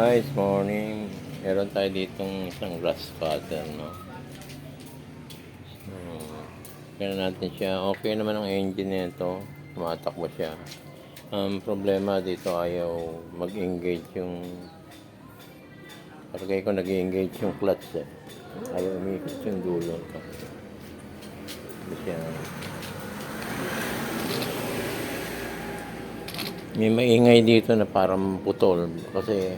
Guys, morning. Meron tayo ditong isang grass cutter, no? Kaya natin siya. Okay naman ang engine nito. Tumatakbo siya. Ang problema dito, ayaw mag-engage yung... Paragay ko nag-engage yung clutch, eh. Ayaw umikot yung dulo. Hindi siya... May maingay dito na parang putol. Kasi...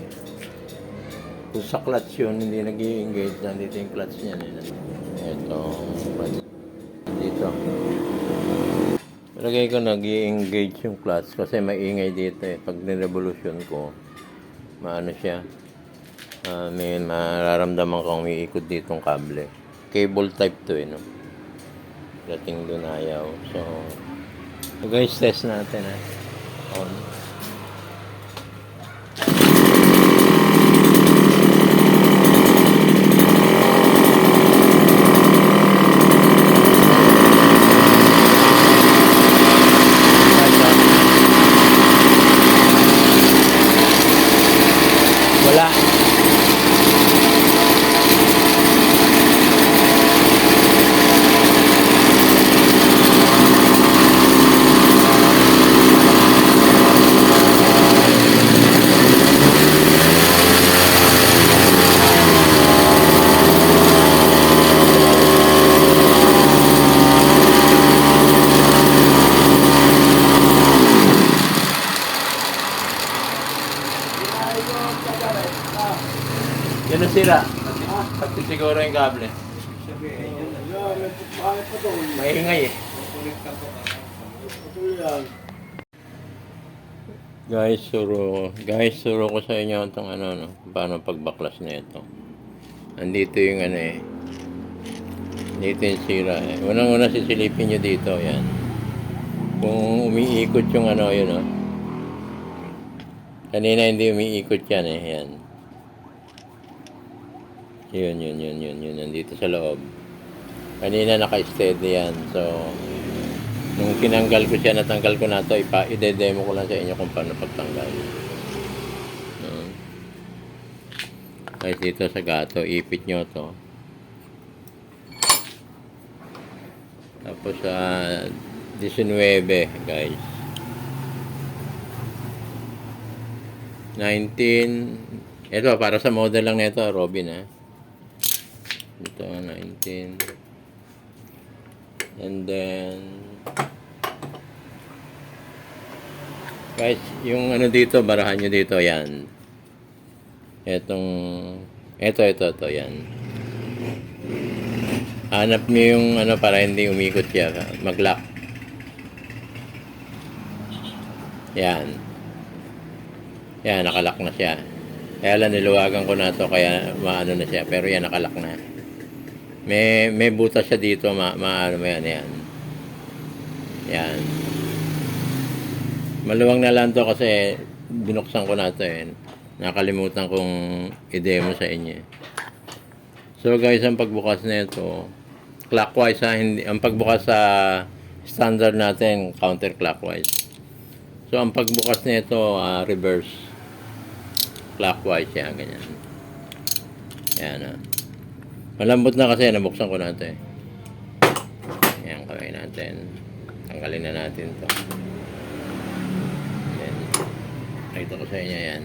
Kung sa clutch yun, hindi nag-i-engage. Nandito yung clutch niya. Ito. Dito. Lagay ko nag-i-engage yung clutch kasi maingay dito eh. Pag nirevolution ko, maano siya. May mararamdaman kong umiikot ditong kable. Cable type to eh, no? Dating dun ayaw. So guys, test natin ha. On. Wala. Yan ang sira. Pati siguro yung kable. Maingay eh. Guys, suro ko sa inyo itong no, paano pagbaklas na ito. Andito yung eh. Dito yung sira eh. Unang-una sisilipin nyo dito, yan. Kung umiikot yung yun oh. Kanina hindi umiikot yan eh, yan. Yun. Nandito sa loob. Kanina naka-steady yan. So, nung tinanggal ko siya, natanggal ko na ito, i-demo ko lang sa inyo kung paano pagtanggal. Guys, dito sa gato, ipit nyo to. Tapos sa 19, guys. 19. Ito, para sa model lang nito, Robin ha. Ito, 19. And then, guys, yung dito, barahan nyo dito, yan. Ito, yan. Hanap nyo yung para hindi umikot siya, mag-lock. Yan. Yan, nakalock na siya. Kaya lang niluwagan ko na to kaya maano na siya. Pero yan, nakalock na. May butas siya dito, maano mo yan. Yan. Maluwang na lang to kasi binuksan ko na to eh. Nakalimutan kong i-demo sa inyo. So guys, ang pagbukas na ito, clockwise ha. Ang pagbukas sa standard natin, counterclockwise. So ang pagbukas na ito, reverse. Clockwise yan, ganyan. Yan malambot na kasi, nabuksan ko na ito eh. Yan, kamay natin. Tanggalin na natin ito. Yan. Nakita ko sa inyo yan.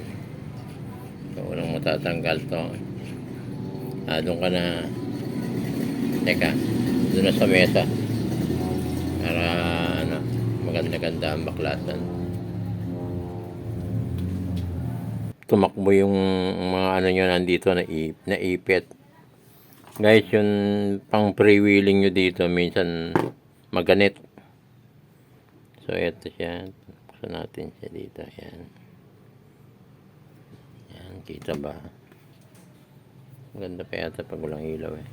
So, unang matatanggal to. Doon ka na. Teka, doon na sa mesa. Para, maganda-ganda ang baklasan. Tumakbo yung mga nyo nandito na ipit. Guys, yung pang pre-wheeling nyo dito, minsan maganit. So, ito siya. Buksan natin siya dito. Yan. Yan, kita ba? Maganda pa yata pag walang ilaw eh.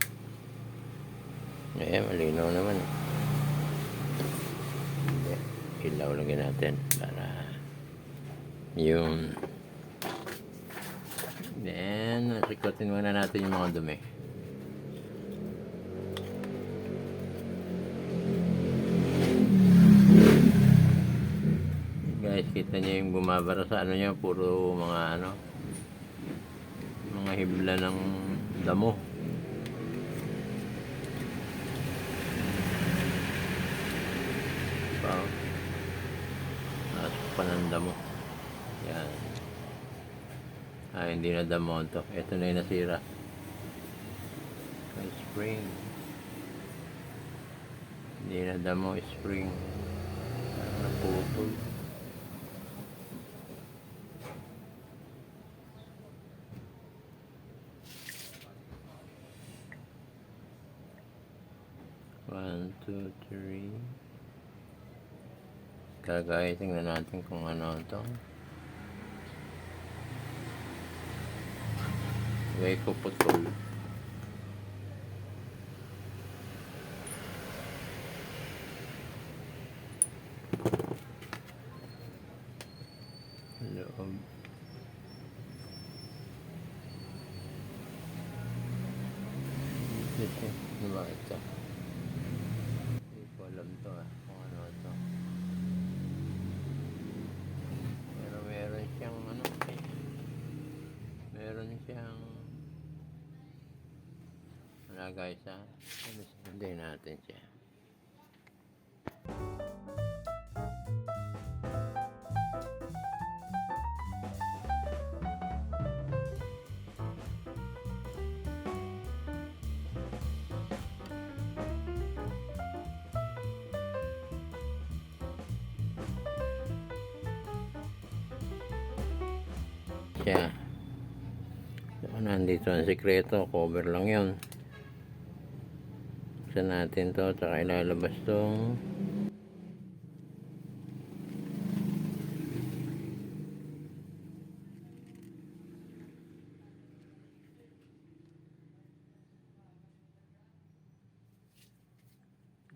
Ayan, malinaw naman eh. Ilaw lagyan natin para yung then, sikotin muna natin yung mga dumi. Guys, kita niyo yung bumabara sa niya, puro mga mga hibla ng damo. Wow. Nasok pa ng damo. Yan. Hindi na damo to. Ito na yung nasira. Spring. Hindi na damo, spring. Naputol. One, two, three. Kagaya, tingnan natin kung ano ito. Gaya ko putol. Loob. Ito. Ano ba ito? Hindi ko alam to kung ano ito. Pero meron siyang ano meron siyang wala guys hindi natin siya. Siya. So, nandito ang sikreto, cover lang yun. Buksan natin to, tsaka ilalabas tong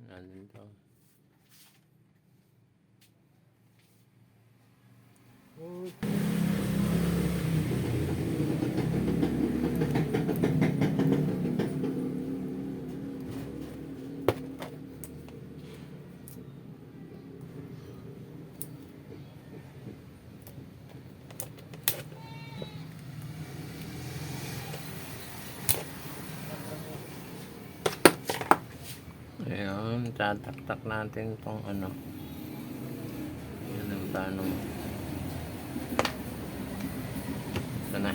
nandun to. Ayan, tataktak natin tong ano. Yan ang tanong. Ito na.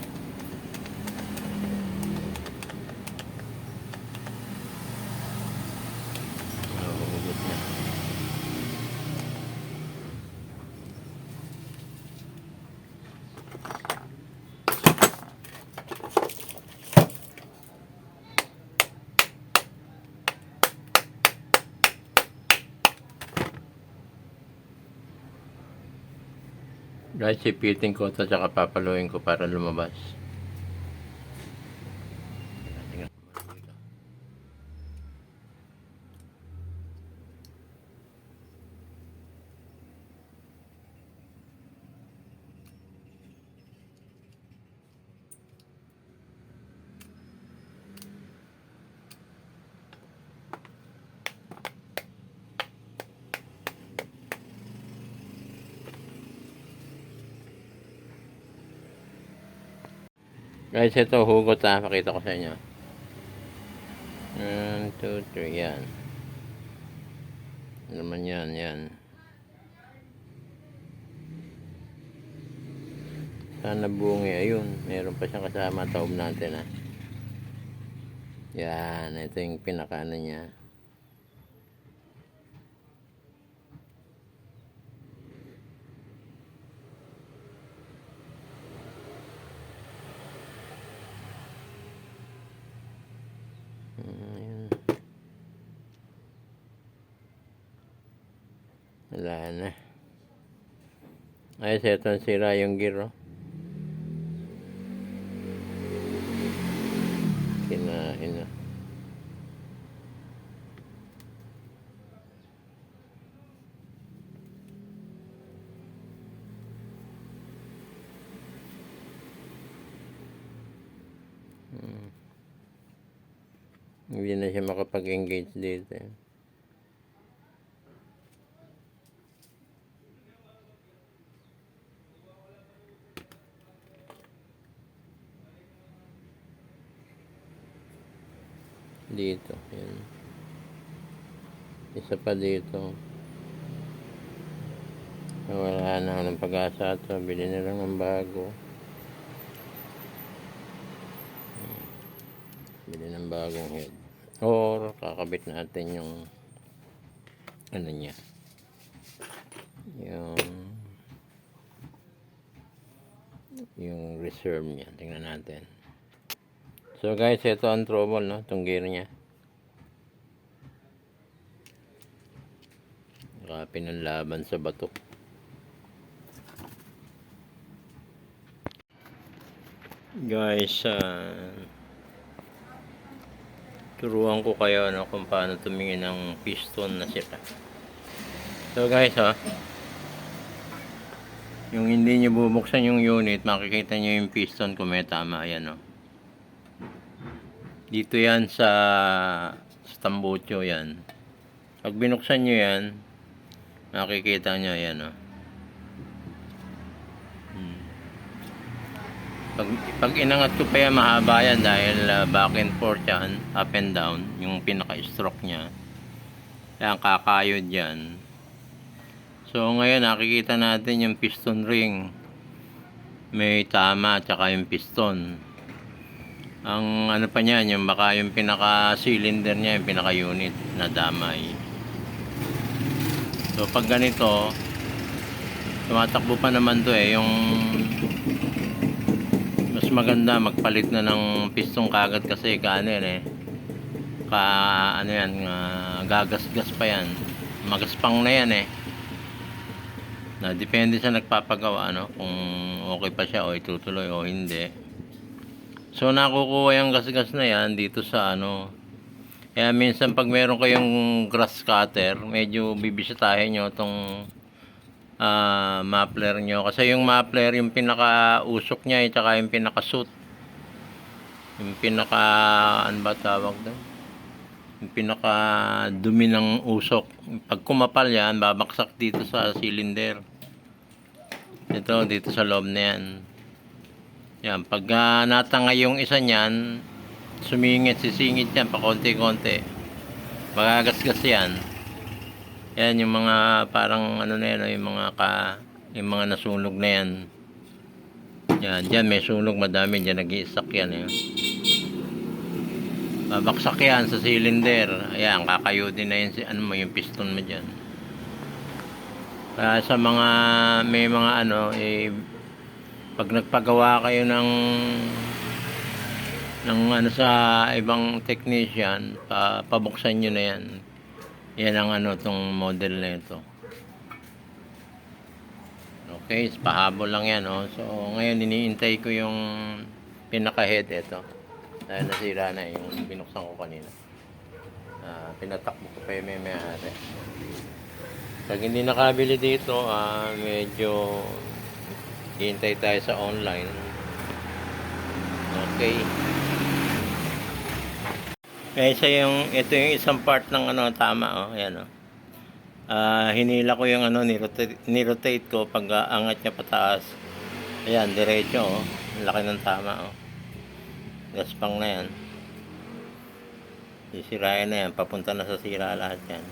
Hugot na. Guys, ipitin ko ito tsaka papaluin ko para lumabas. Guys, ito hugot pakita ko sa inyo. 1, 2, 3, yan. Ano naman yan. Sana bungi, ayun. Meron pa siyang kasama taob natin Yan, ito yung pinakaano niya. Wala na. Ay, setong sira yung gear, Kinain na. Hindi na siya makapag-engage dito. Dito. Yan. Isa pa dito. Wala na ng pag-asa ito. Bili na lang ng bago. Bili ng bagong head. Or kakabit natin yung ano niya. Yung reserve niya. Tingnan natin. So guys, ito ang trouble, no? Itong gear niya. Pinanlaban sa bato. Guys, turuan ko kayo no, kung paano tumingin ng piston na sira. So guys, yung hindi nyo bubuksan yung unit, makikita nyo yung piston kung may tama. Ayan, dito yan sa tambucho yan. Pag binuksan nyo yan, makikita nyo yan, Pag inangat ko pa yan, mahaba yan dahil back and forth yan, up and down, yung pinaka-stroke nya. Kaya kakayod yan. So ngayon nakikita natin yung piston ring. May tama, tsaka yung piston. Ang ano pa niyan, yung baka yung pinaka-cylinder nya, yung pinaka-unit na damay. So pag ganito, tumatakbo pa naman to yung mas maganda magpalit na ng piston kagad kasi ano yan gagasgas pa yan, magaspang na yan na depende sa nagpapagawa kung okay pa siya o itutuloy o hindi. So nakukuha yung gasgas na yan dito sa kaya minsan pag meron kayong grass cutter, medyo bibisitahin nyo tong muffler nyo, kasi yung muffler, yung pinaka-usok nya at saka yung pinaka-suit, yung pinaka ano ba tawag doon, yung pinaka-dumi ng usok. Pag kumapal yan, babaksak dito sa cylinder, dito sa loob na yan. Yan, pag natangay yung isa nyan, sisingit yan pa konti-konti, magagasgas yan. Yan yung mga parang na yan, yung mga nasunog na yan. Yan, dyan may sunog madami, dyan nag-i-stack yan. Babaksak yan sa cylinder. Ayan, kakayodin na yan yung piston mo dyan. Kaya sa mga may mga pag nagpagawa kayo ng sa ibang technician, pabuksan nyo na yan. Yan ang tong model na ito. Okay, pahabol lang yan, So ngayon iniintay ko yung pinaka-head ito. Dahil nasira na yung binuksan ko kanina. Pinatakbo ko pa yung may-ari. Pag hindi nakabili dito, medyo hintay tayo sa online. Okay. Ito yung isang part ng tama, ayan, hinila ko yung nirotate ko pag angat niya pataas. Ayan, diretso, laki ng tama, gaspang na yan. Sisirayan na yan, papunta na sa sira lahat yan.